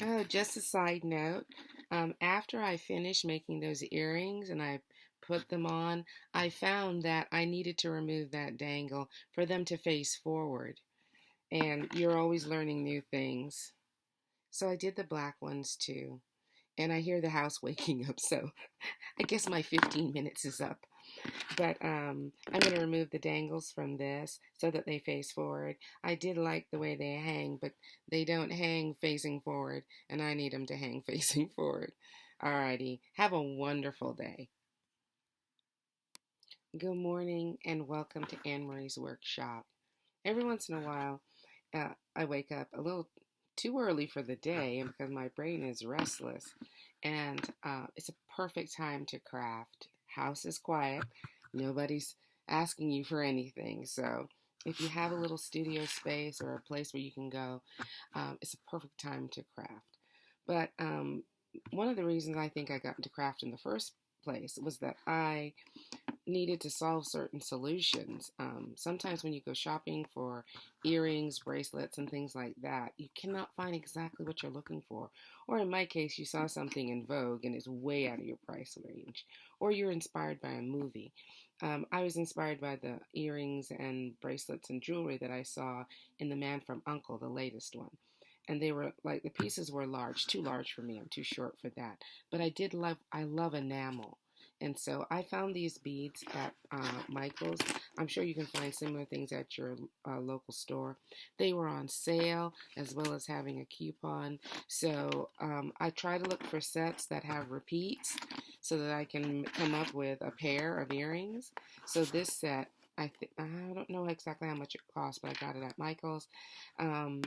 Oh, just a side note. After I finished making those earrings and I put them on, I found that I needed to remove that dangle for them to face forward. And you're always learning new things. So I did the black ones too. And I hear the house waking up, so I guess my 15 minutes is up. But I'm going to remove the dangles from this so that they face forward. I did like the way they hang, but they don't hang facing forward, and I need them to hang facing forward. Alrighty, have a wonderful day. Good morning, and welcome to Anne Marie's workshop. Every once in a while, I wake up a little too early for the day and because my brain is restless, and it's a perfect time to craft. House is quiet, nobody's asking you for anything, so if you have a little studio space or a place where you can go, it's a perfect time to craft. But one of the reasons I think I got into craft in the first place was that I needed to solve certain solutions. Sometimes when you go shopping for earrings, bracelets, and things like that, you cannot find exactly what you're looking for. Or in my case, you saw something in Vogue and it's way out of your price range. Or you're inspired by a movie. I was inspired by the earrings and bracelets and jewelry that I saw in The Man from U.N.C.L.E., the latest one. And they were like the pieces were large, too large for me. I'm too short for that. But I love enamel. And so I found these beads at Michael's. I'm sure you can find similar things at your local store. They were on sale as well as having a coupon. So I try to look for sets that have repeats so that I can come up with a pair of earrings. So this set, I don't know exactly how much it cost, but I got it at Michael's. Um,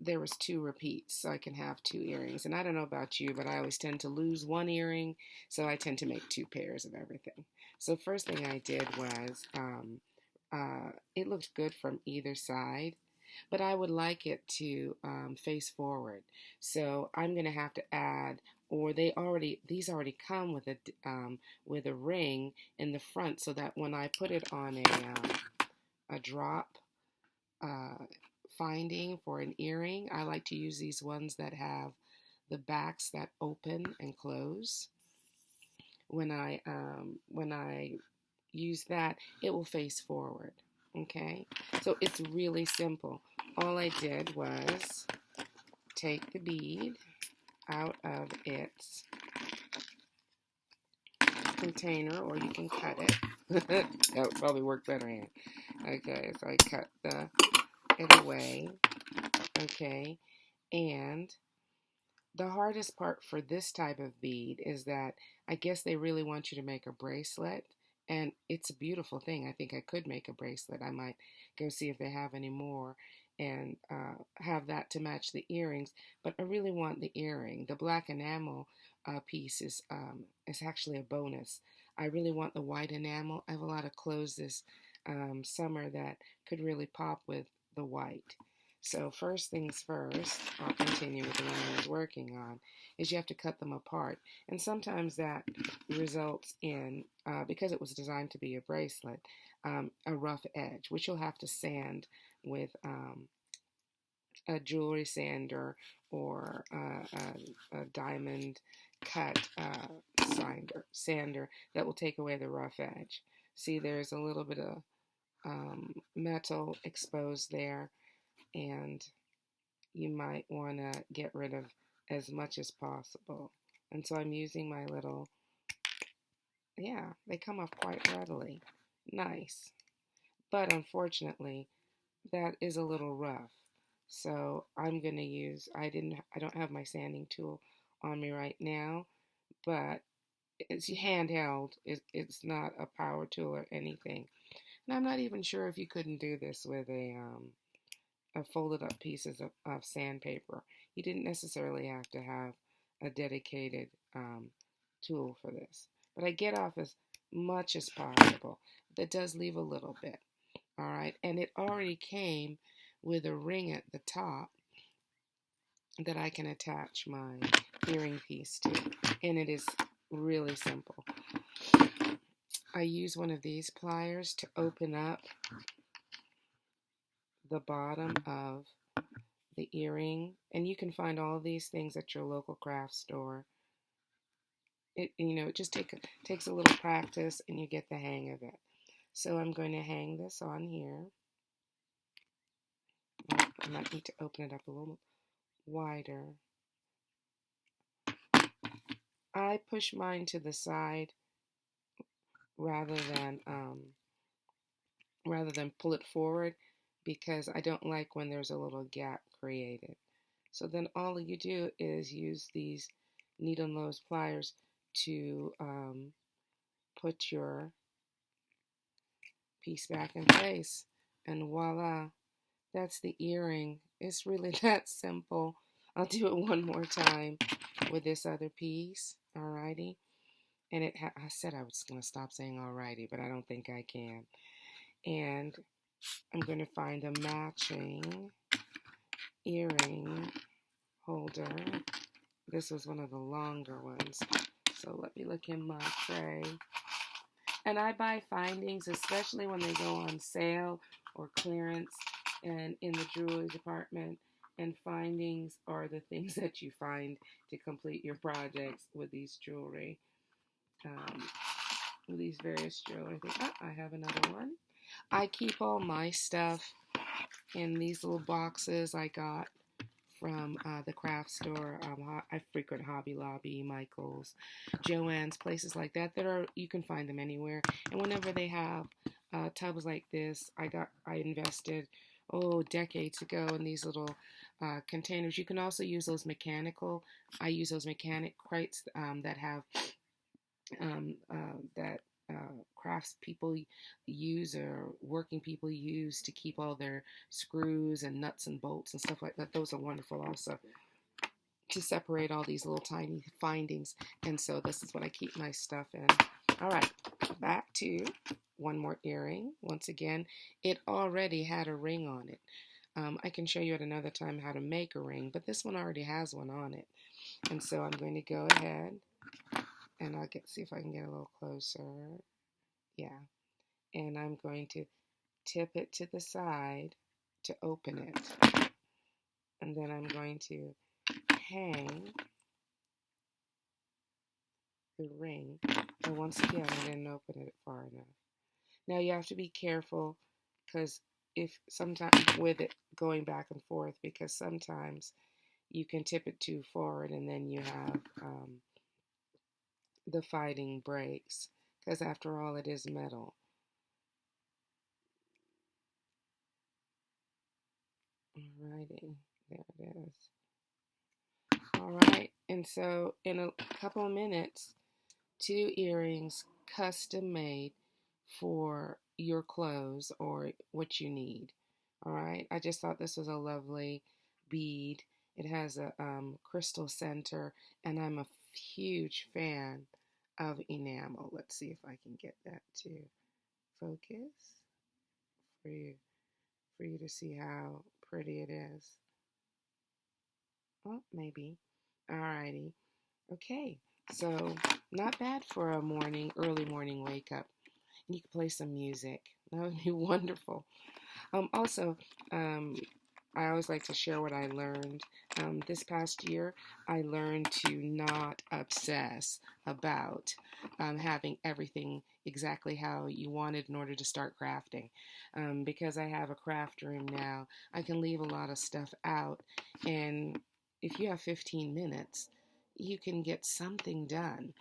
there was two repeats, so I can have two earrings. And I don't know about you, but I always tend to lose one earring, so I tend to make two pairs of everything. So first thing I did was, it looked good from either side, but I would like it to face forward. So I'm gonna have to add, or these already come with a ring in the front, so that when I put it on a drop. Uh, Finding for an earring, I like to use these ones that have the backs that open and close. When I use that, it will face forward. Okay, so it's really simple. All I did was take the bead out of its container, or you can cut it. That would probably work better in. Okay, so I cut it away. Okay, and the hardest part for this type of bead is that I guess they really want you to make a bracelet, and it's a beautiful thing. I think I could make a bracelet. I might go see if they have any more and have that to match the earrings, but I really want the earring. The black enamel piece is actually a bonus. I really want the white enamel. I have a lot of clothes this summer that could really pop with the white. So first things first, I'll continue with the one I was working on, is you have to cut them apart. And sometimes that results in, because it was designed to be a bracelet, a rough edge, which you'll have to sand with a jewelry sander or a diamond cut sander that will take away the rough edge. See, there's a little bit of metal exposed there, and you might want to get rid of as much as possible. And so I'm using my little, yeah, they come off quite readily. Nice. But unfortunately, that is a little rough. So I'm going to use, I don't have my sanding tool on me right now, but it's handheld. It's not a power tool or anything. And I'm not even sure if you couldn't do this with folded up pieces of sandpaper. You didn't necessarily have to have a dedicated tool for this. But I get off as much as possible. That does leave a little bit. All right. And it already came with a ring at the top that I can attach my earring piece to. And it is really simple. I use one of these pliers to open up the bottom of the earring, and you can find all these things at your local craft store. It just takes a little practice, and you get the hang of it. So I'm going to hang this on here. I might need to open it up a little wider. I push mine to the side rather than pull it forward, because I don't like when there's a little gap created. So then all you do is use these needle nose pliers to put your piece back in place, and voila, that's the earring. It's really that simple. I'll do it one more time with this other piece. Alrighty. And I said I was going to stop saying alrighty, but I don't think I can. And I'm going to find a matching earring holder. This was one of the longer ones. So let me look in my tray. And I buy findings, especially when they go on sale or clearance and in the jewelry department. And findings are the things that you find to complete your projects with these jewelry, with these various jewelry things. Oh, I have another one. I keep all my stuff in these little boxes I got from the craft store. I frequent Hobby Lobby, Michael's, Joann's, places like that. You can find them anywhere. And whenever they have tubs like this, I invested decades ago in these little containers. You can also use those mechanical. I use those mechanic crates that have that crafts people use or working people use to keep all their screws and nuts and bolts and stuff like that. Those are wonderful also to separate all these little tiny findings. And so this is what I keep my stuff in. All right, back to one more earring. Once again, it already had a ring on it. I can show you at another time how to make a ring, but this one already has one on it. And so I'm going to go ahead and see if I can get a little closer. Yeah. And I'm going to tip it to the side to open it. And then I'm going to hang the ring. And once again, I didn't open it far enough. Now you have to be careful, because if sometimes with it going back and forth, because sometimes you can tip it too forward and then you have the fighting breaks, because after all, it is metal. Alrighty, there it is. Alright, and so in a couple of minutes, 2 earrings custom made for your clothes or what you need. Alright, I just thought this was a lovely bead. It has a crystal center, and I'm a huge fan of enamel. Let's see if I can get that to focus for you to see how pretty it is. Oh, maybe. Alrighty. Okay. So not bad for a early morning wake up. And you can play some music. That would be wonderful. Also, I always like to share what I learned. This past year, I learned to not obsess about having everything exactly how you wanted in order to start crafting. Because I have a craft room now, I can leave a lot of stuff out. And if you have 15 minutes, you can get something done.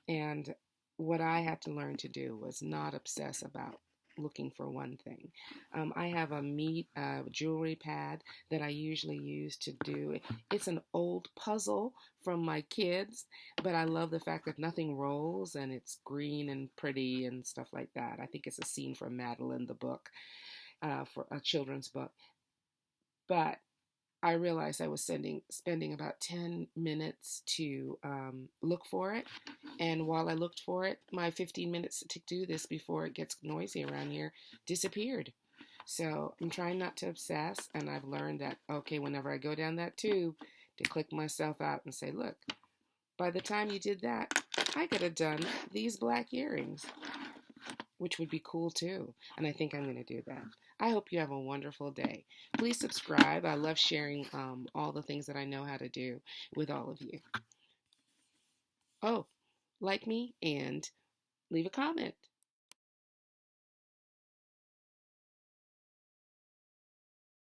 And what I had to learn to do was not obsess about looking for one thing. I have a jewelry pad that I usually use to do. It's an old puzzle from my kids, but I love the fact that nothing rolls and it's green and pretty and stuff like that. I think it's a scene from Madeline, the book, for a children's book. But I realized I was spending about 10 minutes to look for it. And while I looked for it, my 15 minutes to do this before it gets noisy around here disappeared. So I'm trying not to obsess. And I've learned that, okay, whenever I go down that tube, to click myself out and say, look, by the time you did that, I could have done these black earrings, which would be cool too. And I think I'm going to do that. I hope you have a wonderful day. Please subscribe. I love sharing all the things that I know how to do with all of you. Oh, like me and leave a comment.